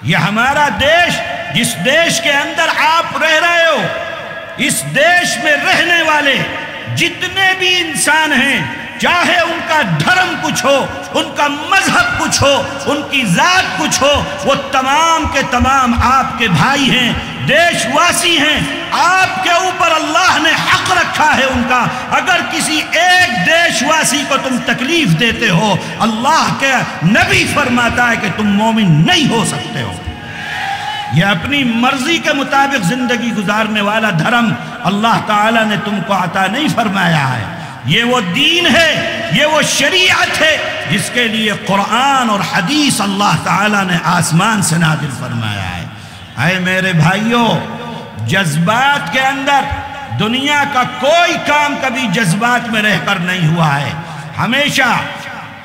یہ ہمارا دیش، جس دیش کے اندر آپ رہ رہے ہو، اس دیش میں رہنے والے جتنے بھی انسان ہیں، چاہے ان کا دھرم کچھ ہو، ان کا مذہب کچھ ہو، ان کی ذات کچھ ہو، وہ تمام کے تمام آپ کے بھائی ہیں، دیش واسی ہیں۔ آپ کے اوپر اللہ نے حق رکھا ہے ان کا۔ اگر کسی ایک دیش واسی کو تم تکلیف دیتے ہو، اللہ کے نبی فرماتا ہے کہ تم مومن نہیں ہو سکتے ہو۔ یہ اپنی مرضی کے مطابق زندگی گزارنے والا دھرم اللہ تعالیٰ نے تم کو عطا نہیں فرمایا ہے۔ یہ وہ دین ہے، یہ وہ شریعت ہے جس کے لیے قرآن اور حدیث اللہ تعالیٰ نے آسمان سے نازل فرمایا ہے۔ اے میرے بھائیوں، جذبات کے اندر دنیا کا کوئی کام کبھی جذبات میں رہ کر نہیں ہوا ہے۔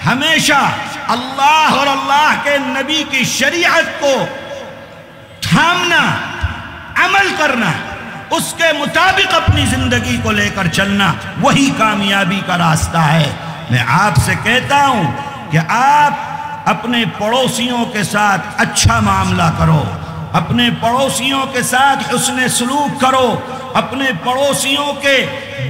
ہمیشہ اللہ اور اللہ کے نبی کی شریعت کو تھامنا، عمل کرنا، اس کے مطابق اپنی زندگی کو لے کر چلنا، وہی کامیابی کا راستہ ہے۔ میں آپ سے کہتا ہوں کہ آپ اپنے پڑوسیوں کے ساتھ اچھا معاملہ کرو، اپنے پڑوسیوں کے ساتھ حسن سلوک کرو، اپنے پڑوسیوں کے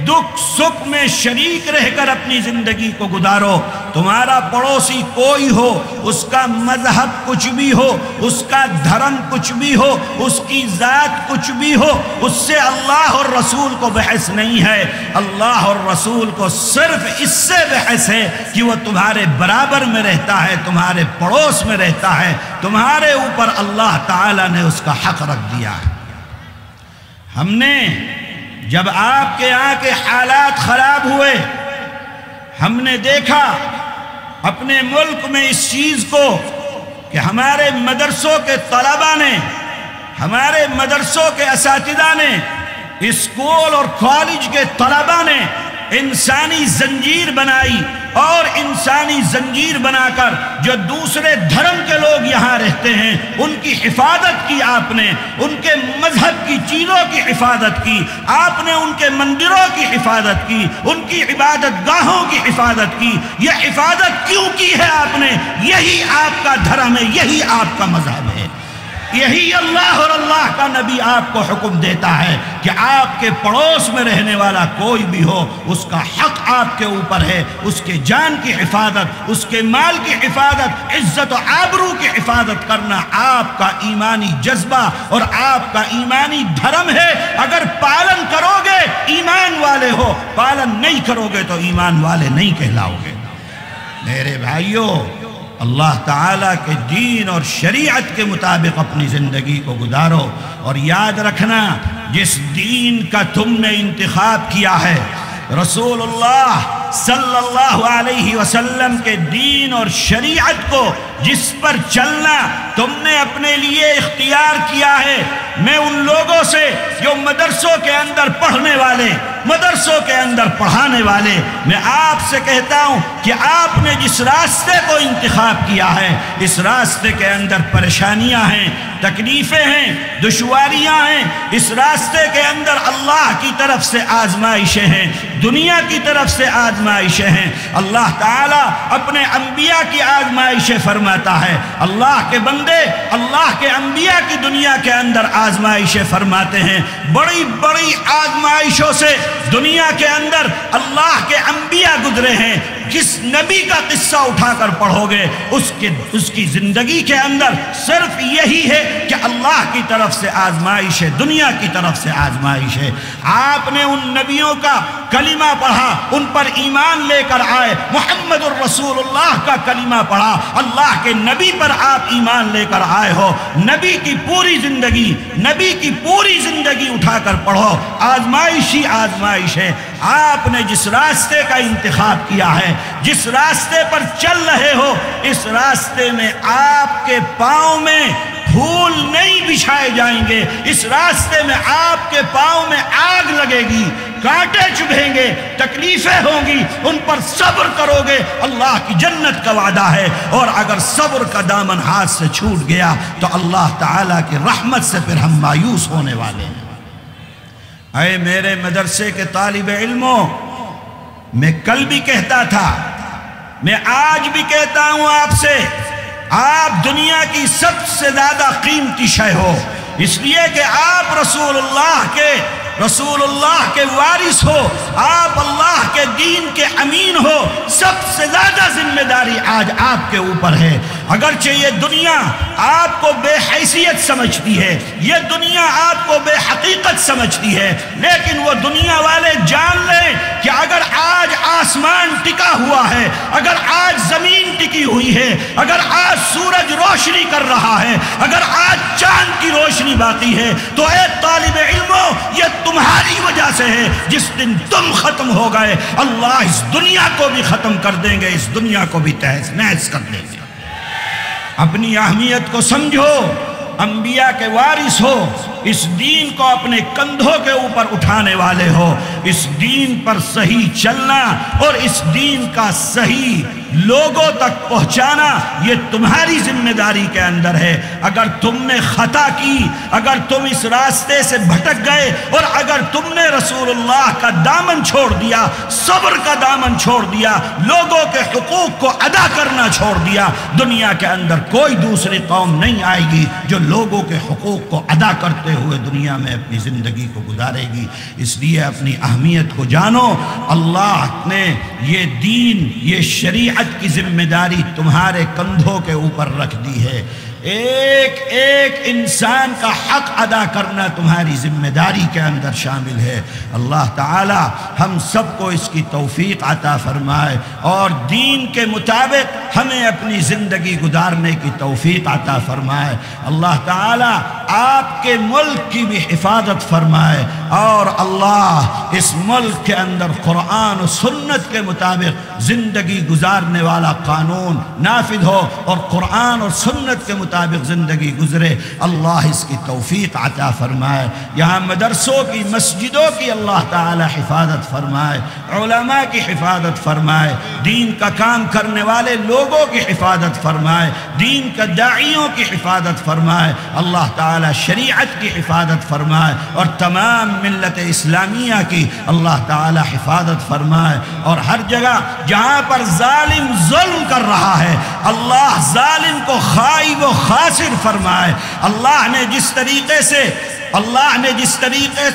دکھ سکھ میں شریک رہ کر اپنی زندگی کو گزارو۔ تمہارا پڑوسی کوئی ہو، اس کا مذہب کچھ بھی ہو، اس کا دھرم کچھ بھی ہو، اس کی ذات کچھ بھی ہو، اس سے اللہ اور رسول کو بحث نہیں ہے۔ اللہ اور رسول کو صرف اس سے بحث ہے کہ وہ تمہارے برابر میں رہتا ہے، تمہارے پڑوس میں رہتا ہے، تمہارے اوپر اللہ تعالیٰ نے اس کا حق رکھ دیا ہے۔ ہم نے جب آپ کے یہاں کے حالات خراب ہوئے، ہم نے دیکھا اپنے ملک میں اس چیز کو کہ ہمارے مدرسوں کے طلباء نے، ہمارے مدرسوں کے اساتذہ نے، اسکول اور کالج کے طلباء نے انسانی زنجیر بنائی، اور انسانی زنجیر بنا کر جو دوسرے دھرم کے لوگ یہاں رہتے ہیں ان کی حفاظت کی۔ آپ نے ان کے مذہب کی چیزوں کی حفاظت کی، آپ نے ان کے مندروں کی حفاظت کی، ان کی عبادت گاہوں کی حفاظت کی۔ یہ حفاظت کیوں کی ہے آپ نے؟ یہی آپ کا دھرم ہے، یہی آپ کا مذہب ہے، یہی اللہ اور اللہ کا نبی آپ کو حکم دیتا ہے کہ آپ کے پڑوس میں رہنے والا کوئی بھی ہو، اس کا حق آپ کے اوپر ہے، اس کے جان کی حفاظت، اس کے مال کی حفاظت، عزت و آبرو کی حفاظت کرنا آپ کا ایمانی جذبہ اور آپ کا ایمانی دھرم ہے۔ اگر پالن کرو گے ایمان والے ہو، پالن نہیں کرو گے تو ایمان والے نہیں کہلاؤ گے۔ میرے بھائیوں، اللہ تعالیٰ کے دین اور شریعت کے مطابق اپنی زندگی کو گزارو، اور یاد رکھنا جس دین کا تم نے انتخاب کیا ہے، رسول اللہ صلی اللہ علیہ وسلم کے دین اور شریعت کو جس پر چلنا تم نے اپنے لیے اختیار کیا ہے، میں ان لوگوں سے جو مدرسوں کے اندر پڑھنے والے، مدرسوں کے اندر پڑھانے والے، میں آپ سے کہتا ہوں کہ آپ نے جس راستے کو انتخاب کیا ہے، اس راستے کے اندر پریشانیاں ہیں، تکلیفیں ہیں، دشواریاں ہیں، اس راستے کے اندر اللہ کی طرف سے آزمائشیں ہیں، دنیا کی طرف سے آزمائشیں ہیں۔ اللہ تعالیٰ اپنے انبیاء کی آزمائشیں فرماتا ہے، اللہ کے بندے اللہ کے انبیاء کی دنیا کے اندر آزمائشیں فرماتے ہیں۔ بڑی بڑی آزمائشوں سے دنیا کے اندر اللہ کے انبیاء گزرے ہیں۔ کس نبی کا قصہ اٹھا کر پڑھو گے، اس کی زندگی کے اندر صرف یہی ہے کہ اللہ کی طرف سے آزمائش ہے، دنیا کی طرف سے آزمائش ہے۔ آپ نے ان نبیوں کا کلمہ پڑھا، ان پر ایمان لے کر آئے، محمد الرسول اللہ کا کلمہ پڑھا، اللہ کے نبی پر آپ ایمان لے کر آئے ہو۔ نبی کی پوری زندگی اٹھا کر پڑھو، آزمائش ہی آزمائش ہے۔ آپ نے جس راستے کا انتخاب کیا ہے، جس راستے پر چل رہے ہو، اس راستے میں آپ کے پاؤں میں پھول نہیں بچھائے جائیں گے، اس راستے میں آپ کے پاؤں میں آگ لگے گی، کانٹے چبھیں گے، تکلیفیں ہوں گی، ان پر صبر کرو گے، اللہ کی جنت کا وعدہ ہے۔ اور اگر صبر کا دامن ہاتھ سے چھوٹ گیا تو اللہ تعالیٰ کی رحمت سے پھر ہم مایوس ہونے والے ہیں۔ اے میرے مدرسے کے طالب علموں، میں کل بھی کہتا تھا، میں آج بھی کہتا ہوں آپ سے، آپ دنیا کی سب سے زیادہ قیمتی شے ہو، اس لیے کہ آپ رسول اللہ کے وارث ہو، آپ اللہ کے دین کے امین ہو، سب سے زیادہ ذمہ داری آج آپ کے اوپر ہے۔ اگرچہ یہ دنیا آپ کو بے حیثیت سمجھتی ہے، یہ دنیا آپ کو بے حقیقت سمجھتی ہے، لیکن وہ دنیا والے جان لیں کہ اگر آج آسمان ٹکا ہوا ہے، اگر آج زمین ٹکی ہوئی ہے، اگر آج سورج روشنی کر رہا ہے، اگر آج چاند کی روشنی باقی ہے، تو اے طالب علموں، یہ تمہاری وجہ سے ہے۔ جس دن تم ختم ہو گئے، اللہ اس دنیا کو بھی ختم کر دیں گے، اس دنیا کو بھی تہس نہس کر دیں گے۔ اپنی اہمیت کو سمجھو، انبیاء کے وارث ہو، اس دین کو اپنے کندھوں کے اوپر اٹھانے والے ہو، اس دین پر صحیح چلنا اور اس دین کا صحیح لوگوں تک پہنچانا یہ تمہاری ذمہ داری کے اندر ہے۔ اگر تم نے خطا کی، اگر تم اس راستے سے بھٹک گئے اور اگر تم نے رسول اللہ کا دامن چھوڑ دیا، صبر کا دامن چھوڑ دیا، لوگوں کے حقوق کو ادا کرنا چھوڑ دیا، دنیا کے اندر کوئی دوسری قوم نہیں آئے گی جو لوگوں کے حقوق کو ادا کرتے ہوئے دنیا میں اپنی زندگی کو گزارے گی۔ اس لیے اپنی اہمیت کو جانو، اللہ نے یہ دین، یہ شریعت کی ذمہ داری تمہارے کندھوں کے اوپر رکھ دی ہے۔ ایک ایک انسان کا حق ادا کرنا تمہاری ذمہ داری کے اندر شامل ہے۔ اللہ تعالی ہم سب کو اس کی توفیق عطا فرمائے اور دین کے مطابق ہمیں اپنی زندگی گزارنے کی توفیق عطا فرمائے۔ اللہ تعالی آپ کے ملک کی بھی حفاظت فرمائے اور اللہ اس ملک کے اندر قرآن و سنت کے مطابق زندگی گزارنے والا قانون نافذ ہو اور قرآن اور سنت کے مطابق زندگی گزرے۔ اللہ اس کی توفیق عطا فرمائے۔ یہاں مدرسوں کی، مسجدوں کی اللہ تعالی حفاظت فرمائے، علماء کی حفاظت فرمائے، دین کا کام کرنے والے لوگوں کی حفاظت فرمائے، دین کا داعیوں کی حفاظت فرمائے۔ اللہ تعالی شریعت کی حفاظت فرمائے اور تمام ملت اسلامیہ کی اللہ تعالی حفاظت فرمائے۔ اور ہر جگہ جہاں پر ظالم ظلم کر رہا ہے، اللہ ظالم کو خائب و خاسر فرمائے۔ اللہ نے جس طریقے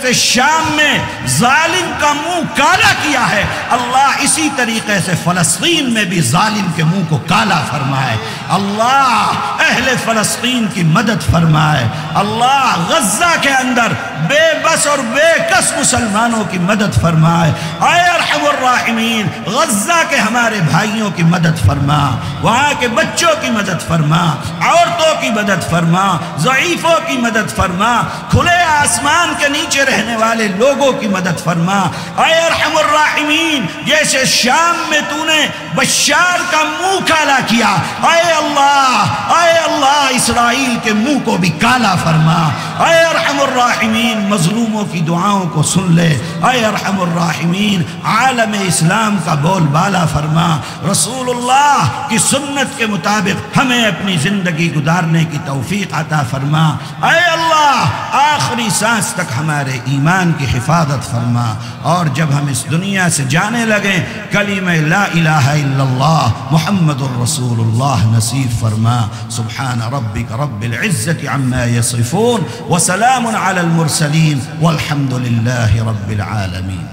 سے شام میں ظالم کا منہ کالا کیا ہے، اللہ اسی طریقے سے فلسطین میں بھی ظالم کے منہ کو کالا فرمائے۔ اللہ اہل فلسطین کی مدد فرمائے۔ اللہ غزہ کے اندر بے بس اور بے کس مسلمانوں کی مدد فرمائے۔ اے ارحم الراحمین، غزہ کے ہمارے بھائیوں کی مدد فرما، وہاں کے بچوں کی مدد فرما، عورتوں کی مدد فرما، ضعیفوں کی مدد فرما، کھلے آسمان کے نیچے رہنے والے لوگوں کی مدد فرما۔ اے ارحم الراحمین، جیسے شام میں تو نے بشار کا منہ کالا کیا، اے اللہ اسرائیل کے منہ کو بھی کالا فرما۔ اے ارحم الراحمین، مظلوموں کی دعاؤں کو سن لے۔ اے ارحم الراحمین، عالم اسلام کا بول بالا فرما۔ رسول اللہ کی سنت کے مطابق ہمیں اپنی زندگی گزارنے کی توفیق عطا فرما۔ اے اللہ آخری سانس تک ہمارے ایمان کی حفاظت فرما، اور جب ہم اس دنیا سے جانے لگیں کلمہ لا الہ الا اللہ محمد الرسول اللہ نصیب فرما۔ سبحان ربک رب العزت عما یصفون وسلام علی المرسلین والحمد للہ رب العالمین۔